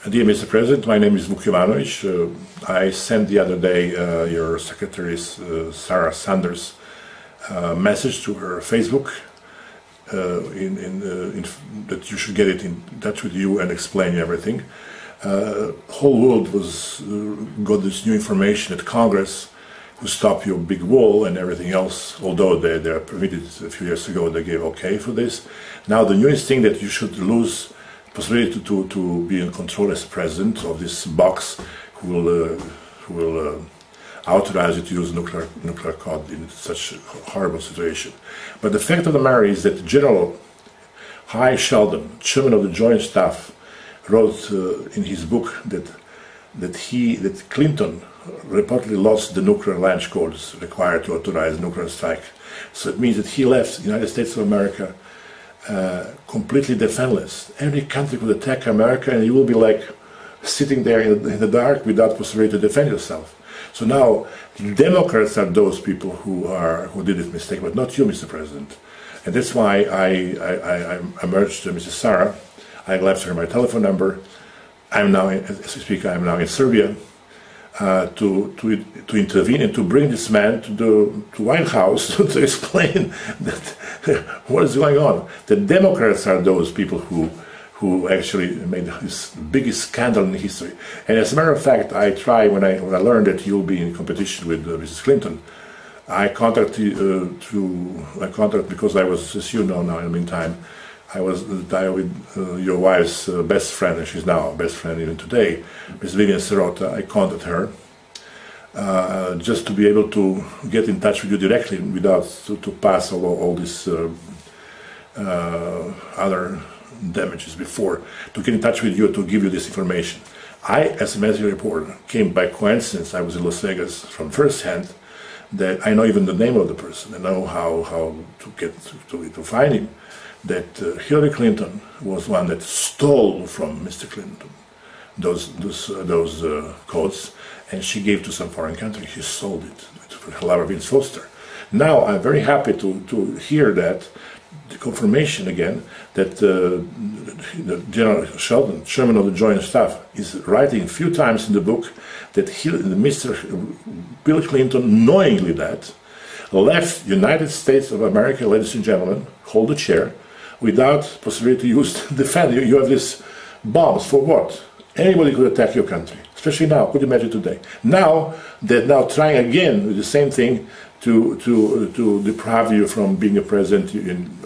Dear Mr. President, my name is Vuk Jovanovic. I sent the other day your secretary, Sarah Sanders, message to her Facebook that you should get it in touch with you and explain everything. Whole world got this new information at Congress to stop your big wall and everything else, although they are permitted a few years ago, they gave okay for this. Now the newest thing that you should lose possibility to be in control as president of this box who will authorize you to use nuclear code in such a horrible situation. But the fact of the matter is that General Shelton, chairman of the Joint Staff, wrote in his book that Clinton reportedly lost the nuclear launch codes required to authorize nuclear strike. So it means that he left the United States of America completely defenseless. Every country could attack America and you will be like sitting there in the dark without possibility to defend yourself. So now Democrats are those people who did this mistake, but not you, Mr. President. And that's why I merged Mrs. Sarah. I left her my telephone number. I'm now, as we speak, I'm now in Serbia to intervene and to bring this man to the White House to explain that what is going on. The Democrats are those people who actually made this biggest scandal in history. And as a matter of fact, I try when I learned that you'll be in competition with Mrs. Clinton. I contacted because I was, as you know now in the meantime, I was with your wife's best friend, and she's now best friend even today, Ms. Vivian Sirota. I contacted her just to be able to get in touch with you directly without to pass all these other damages before, to get in touch with you to give you this information. I, as a media reporter, came by coincidence. I was in Las Vegas from first hand. That I know even the name of the person. I know how to get to find him. That Hillary Clinton was one that stole from Mr. Clinton those codes, and she gave to some foreign country. She sold it to Hillary Vince Foster. Now I'm very happy to hear that the confirmation again that the General Shelton, chairman of the Joint Staff, is writing a few times in the book that Mr. Bill Clinton, knowingly that, left United States of America, ladies and gentlemen, hold the chair, without possibility to use the defend. You have these bombs for what? Anybody could attack your country, especially now. Could you imagine today? Now they're now trying again with the same thing to deprive you from being a president.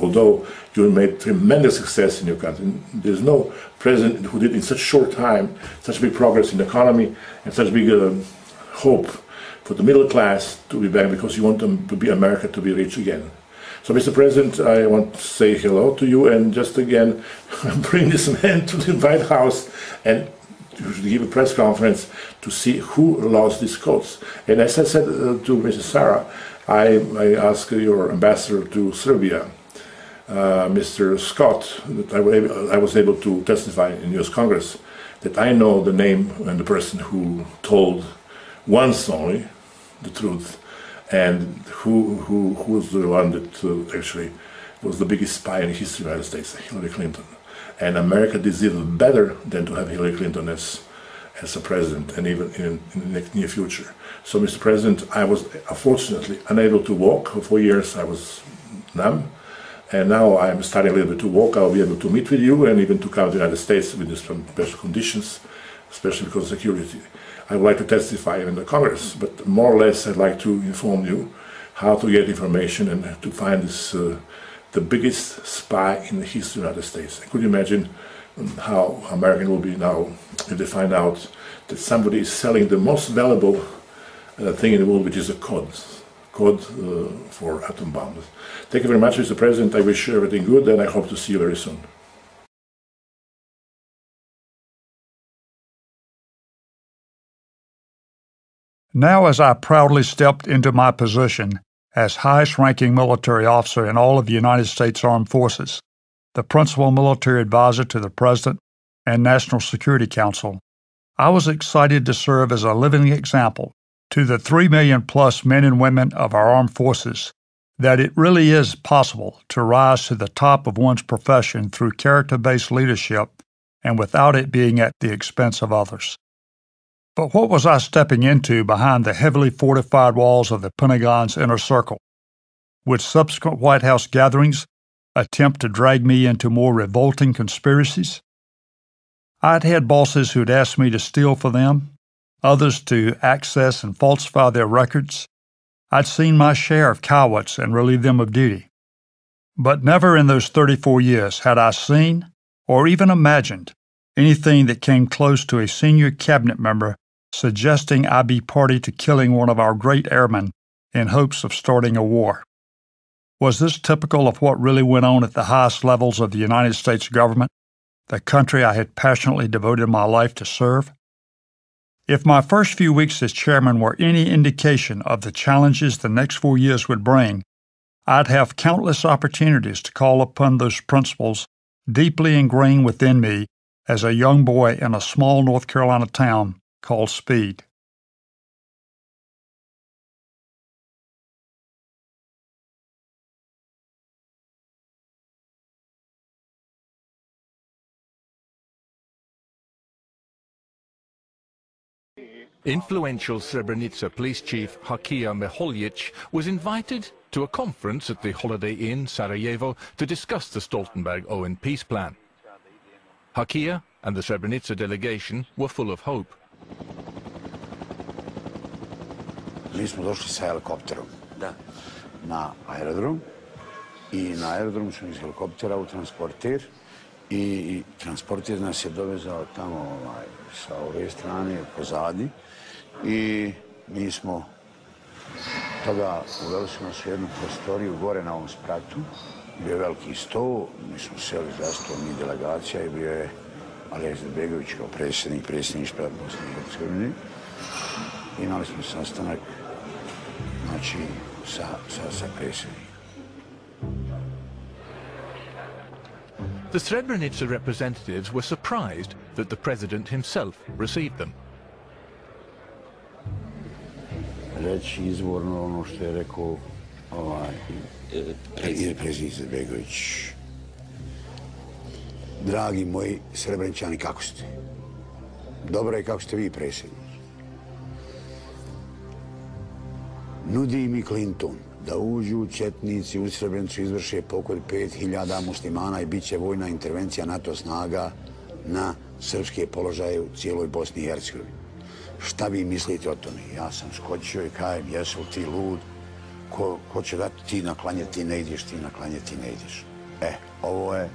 Although you made tremendous success in your country, there's no president who did in such short time such big progress in the economy and such big hope for the middle class to be back, because you want them to be America to be rich again. So, Mr. President, I want to say hello to you and just again bring this man to the White House and you should give a press conference to see who lost these codes. And as I said to Mrs. Sarah, I asked your ambassador to Serbia, Mr. Scott, that I was able to testify in U.S. Congress that I know the name and the person who told once only the truth, and who was the one that actually was the biggest spy in the history of the United States, Hillary Clinton. And America deserves better than to have Hillary Clinton as a president, and even in the near future. So, Mr. President, I was unfortunately unable to walk. For 4 years I was numb, and now I'm starting a little bit to walk. I'll be able to meet with you and even to come to the United States with some special conditions, especially because of security. I would like to testify in the Congress, but more or less I'd like to inform you how to get information and to find this the biggest spy in the history of the United States. Could you imagine how American will be now if they find out that somebody is selling the most valuable thing in the world, which is a code for atom bombs. Thank you very much, Mr. President. I wish you everything good, and I hope to see you very soon. Now, as I proudly stepped into my position as highest-ranking military officer in all of the United States Armed Forces, the principal military advisor to the President and National Security Council, I was excited to serve as a living example to the 3 million-plus men and women of our armed forces that it really is possible to rise to the top of one's profession through character-based leadership and without it being at the expense of others. But what was I stepping into behind the heavily fortified walls of the Pentagon's inner circle? Would subsequent White House gatherings attempt to drag me into more revolting conspiracies? I'd had bosses who'd asked me to steal for them, others to access and falsify their records. I'd seen my share of cowards and relieved them of duty. But never in those 34 years had I seen, or even imagined, anything that came close to a senior cabinet member suggesting I be party to killing one of our great airmen in hopes of starting a war. Was this typical of what really went on at the highest levels of the United States government, the country I had passionately devoted my life to serve? If my first few weeks as chairman were any indication of the challenges the next 4 years would bring, I'd have countless opportunities to call upon those principles deeply ingrained within me as a young boy in a small North Carolina town called Speed. Influential Srebrenica police chief Hakija Meholjic was invited to a conference at the Holiday Inn, Sarajevo, to discuss the Stoltenberg-Owen peace plan. Hakija and the Srebrenica delegation were full of hope. Mi smo došli sa helikopterom na aerodrom i na aerodromu smo iz helikoptera u transporter i transporter nas je dovezao tamo sa ove strane pozadi i mi smo toga uveli su nas u jednu prostoriju gore na ovom spratu. Bio je veliki sto, mi smo seli za sto, mi delegacija i bio je Alija Izetbegović kao predsjedništva Bosne i Hercegovine. Imali smo sastanak sa predsjednikom. The Srebrenica representatives were surprised that the president himself received them. Reći izvorno ono što je rekao predsjednik Izetbegović. Dragi moji Srebreničani, kako ste? Dobro je kako ste vi, predsjednik. Nudi mi Clinton da uđu četnici u Srebrenicu, izvrše pokolj 5000 muslimana i bit će vojna intervencija NATO snaga na srpske položaje u cijeloj Bosni i Hercegovini. Šta vi mislite o tome? Ja sam skočio i kajem, jesu li ti lud? Ko će dati ti na klanje, ti ne ideš, ti na klanje, ti ne ideš. Ovo je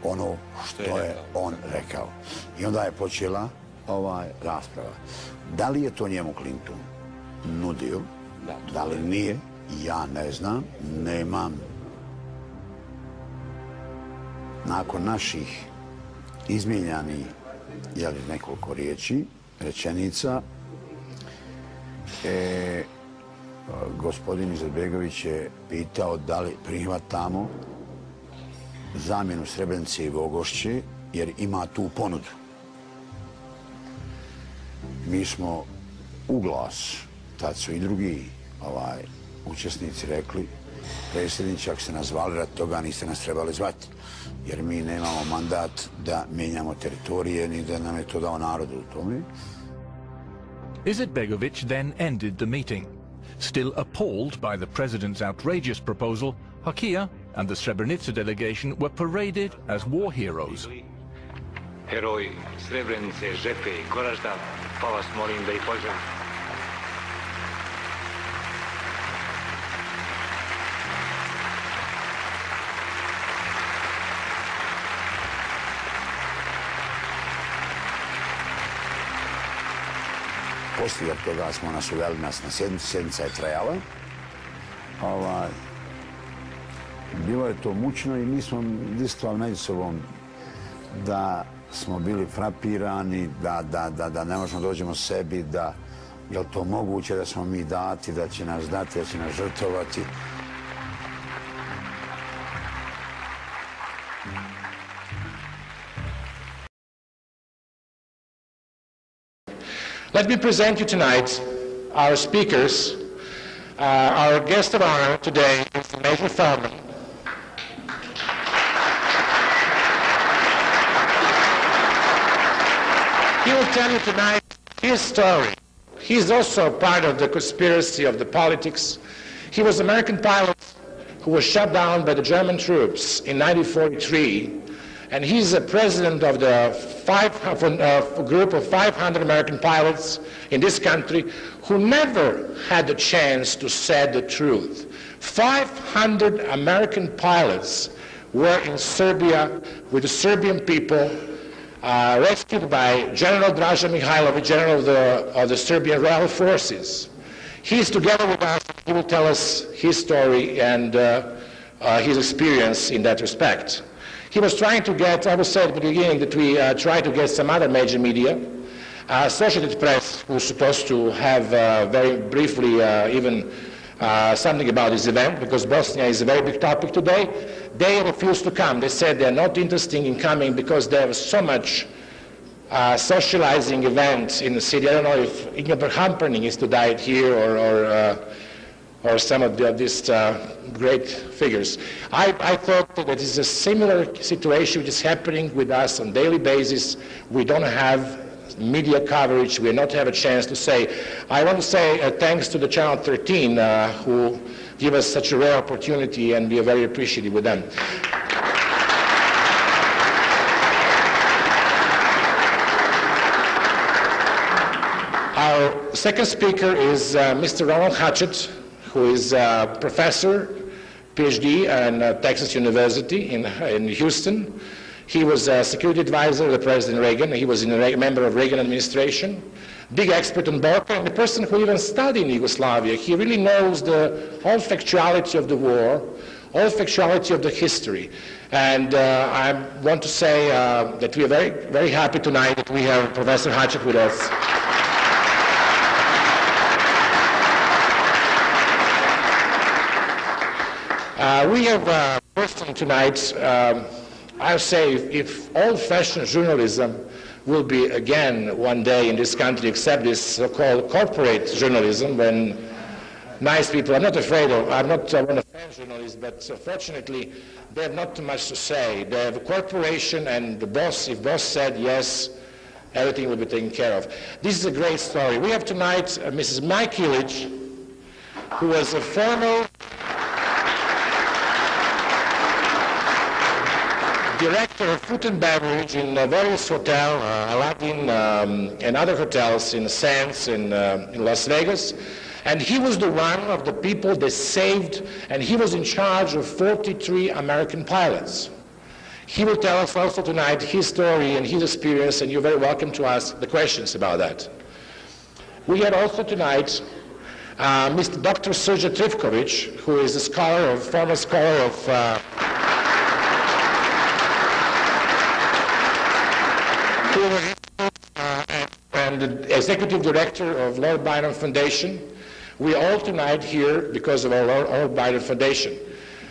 ono što je on rekao. I onda je počela rasprava. Da li je to njemu Clinton nudio? Da li nije? Ja ne znam, nemam. Nakon naših izmijenjanih nekoliko riječi, rečenica, gospodin Izetbegović je pitao da li prihvatamo zamjenu Srebrenice i Vogošće, jer ima tu ponudu. Mi smo u glas, tad su i drugi učesnici rekli, predsjedniče, ako ste nas zvali radi toga, niste nas trebali zvati, jer mi nemamo mandat da mijenjamo teritorije, ni da nam je to dao narodu u tome. Izetbegović then ended the meeting. Still appalled by the president's outrageous proposal, Hakija and the Srebrenica delegation were paraded as war heroes. Heroji Srebrenice, Žepe i Goražda, pa vas molim da ih pozdravite. Poslije toga smo nas uveli na sjednicu, sjednica je trajala. Bilo je to mučno i mi smo diskutovali među sobom da smo bili frapirani, da ne možemo dođemo sebi, da je li to moguće da smo mi dati, da će nas dati, da će nas žrtvovati. Let me present you tonight our speakers. Our guest of honor today is Major Feldman. He will tell you tonight his story. He's also part of the conspiracy of the politics. He was an American pilot who was shot down by the German troops in 1943, and he's the president of the group of 500 American pilots in this country who never had the chance to say the truth. 500 American pilots were in Serbia with the Serbian people, rescued by General Draža Mihailović, general of the Serbian Royal Forces. He's together with us. He will tell us his story and his experience in that respect. He was trying to get, I will say at the beginning that we tried to get some other major media. Associated Press, who was supposed to have very briefly even something about this event, because Bosnia is a very big topic today, they refused to come. They said they're not interested in coming because there was so much socializing events in the city. I don't know if Ingeborg Hamperning is to die here or some of these great figures. I thought that it is a similar situation which is happening with us on a daily basis. We don't have media coverage. We not have a chance to say. I want to say thanks to the Channel 13 who give us such a rare opportunity, and we are very appreciative with them. Our second speaker is Mr. Ronald Hatchett, who is a professor, PhD at Texas University in Houston. He was a security advisor to President Reagan. He was a member of Reagan administration, big expert on Balkan, and the person who even studied in Yugoslavia. He really knows the whole factuality of the war, all factuality of the history. And I want to say that we are very, very happy tonight that we have Professor Hatchett with us. We have a person tonight. I'll say if old-fashioned journalism will be again one day in this country, except this so-called corporate journalism, when nice people, I'm not afraid of, I'm not one of fan journalists, but fortunately they have not too much to say. They have a corporation, and the boss, if boss said yes, everything will be taken care of. This is a great story. We have tonight Mrs. Mike Illich, who was a former director of food and beverage in various hotels, Aladdin and other hotels in Sands in Las Vegas. And he was the one of the people that saved, and he was in charge of 43 American pilots. He will tell us also tonight his story and his experience, and you're very welcome to ask the questions about that. We had also tonight Mr. Dr. Srđa Trifković, who is a scholar, former scholar of and the executive director of Lord Byron Foundation. We are all tonight here because of our Lord Byron Foundation.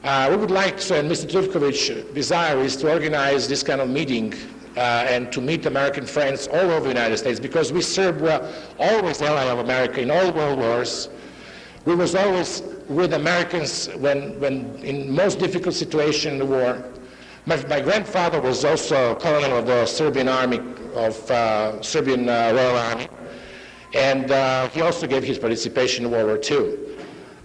We would like to, and Mr. Trifković's desire is to organize this kind of meeting and to meet American friends all over the United States, because we served always the ally of America in all world wars. We was always with Americans when in most difficult situation in the war. My grandfather was also a colonel of the Serbian Army, of Serbian Royal Army, and he also gave his participation in World War II.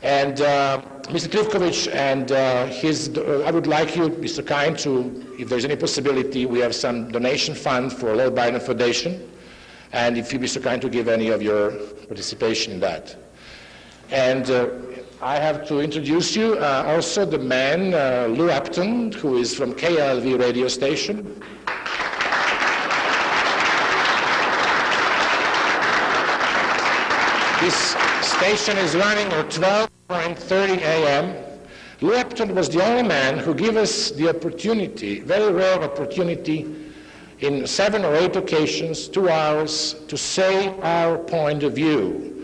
And Mr. Trifković and I would like you, Mr. Kind, to, if there's any possibility, we have some donation fund for Lord Byron Foundation, and if you'd be so kind to give any of your participation in that. And I have to introduce you also the man, Lou Upton, who is from KLV radio station. This station is running at 12:30 a.m. Lou Upton was the only man who gave us the opportunity, very rare opportunity, in 7 or 8 occasions, 2 hours, to say our point of view.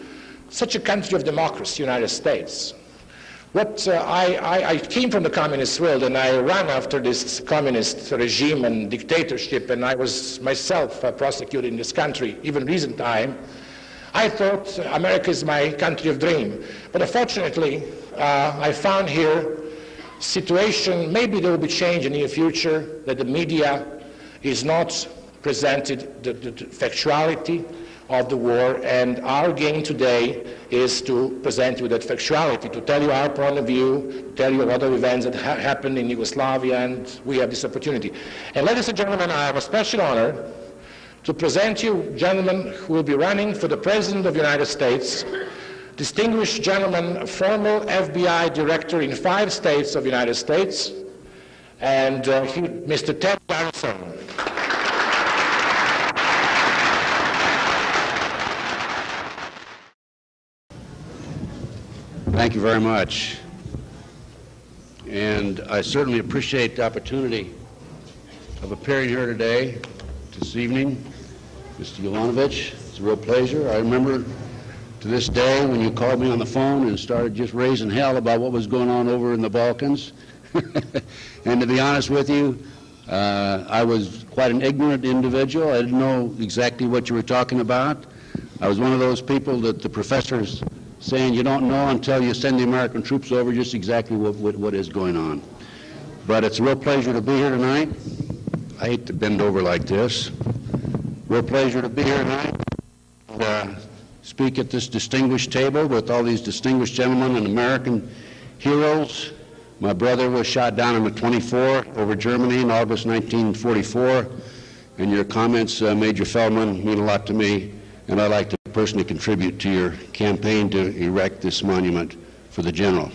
Such a country of democracy, United States. I came from the communist world, and I ran after this communist regime and dictatorship, and I was myself prosecuted in this country, even recent time. I thought America is my country of dream. But unfortunately, I found here situation, maybe there will be change in the near future, that the media is not presented the factuality of the war, and our game today is to present you that factuality, to tell you our point of view, to tell you other events that happened in Yugoslavia, and we have this opportunity. And ladies and gentlemen, I have a special honor to present you gentlemen who will be running for the President of the United States, distinguished gentleman, former FBI director in 5 states of the United States, and Mr. Ted Garrison. Thank you very much. And I certainly appreciate the opportunity of appearing here today, this evening. Mr. Jovanovic, it's a real pleasure. I remember to this day when you called me on the phone and started just raising hell about what was going on over in the Balkans. And to be honest with you, I was quite an ignorant individual. I didn't know exactly what you were talking about. I was one of those people that the professors saying you don't know until you send the American troops over just exactly what is going on. But it's a real pleasure to be here tonight. I hate to bend over like this. Real pleasure to be here tonight and speak at this distinguished table with all these distinguished gentlemen and American heroes. My brother was shot down on the 24 over Germany in August 1944, and your comments, Major Feldman, mean a lot to me, and I'd like to personally contribute to your campaign to erect this monument for the general.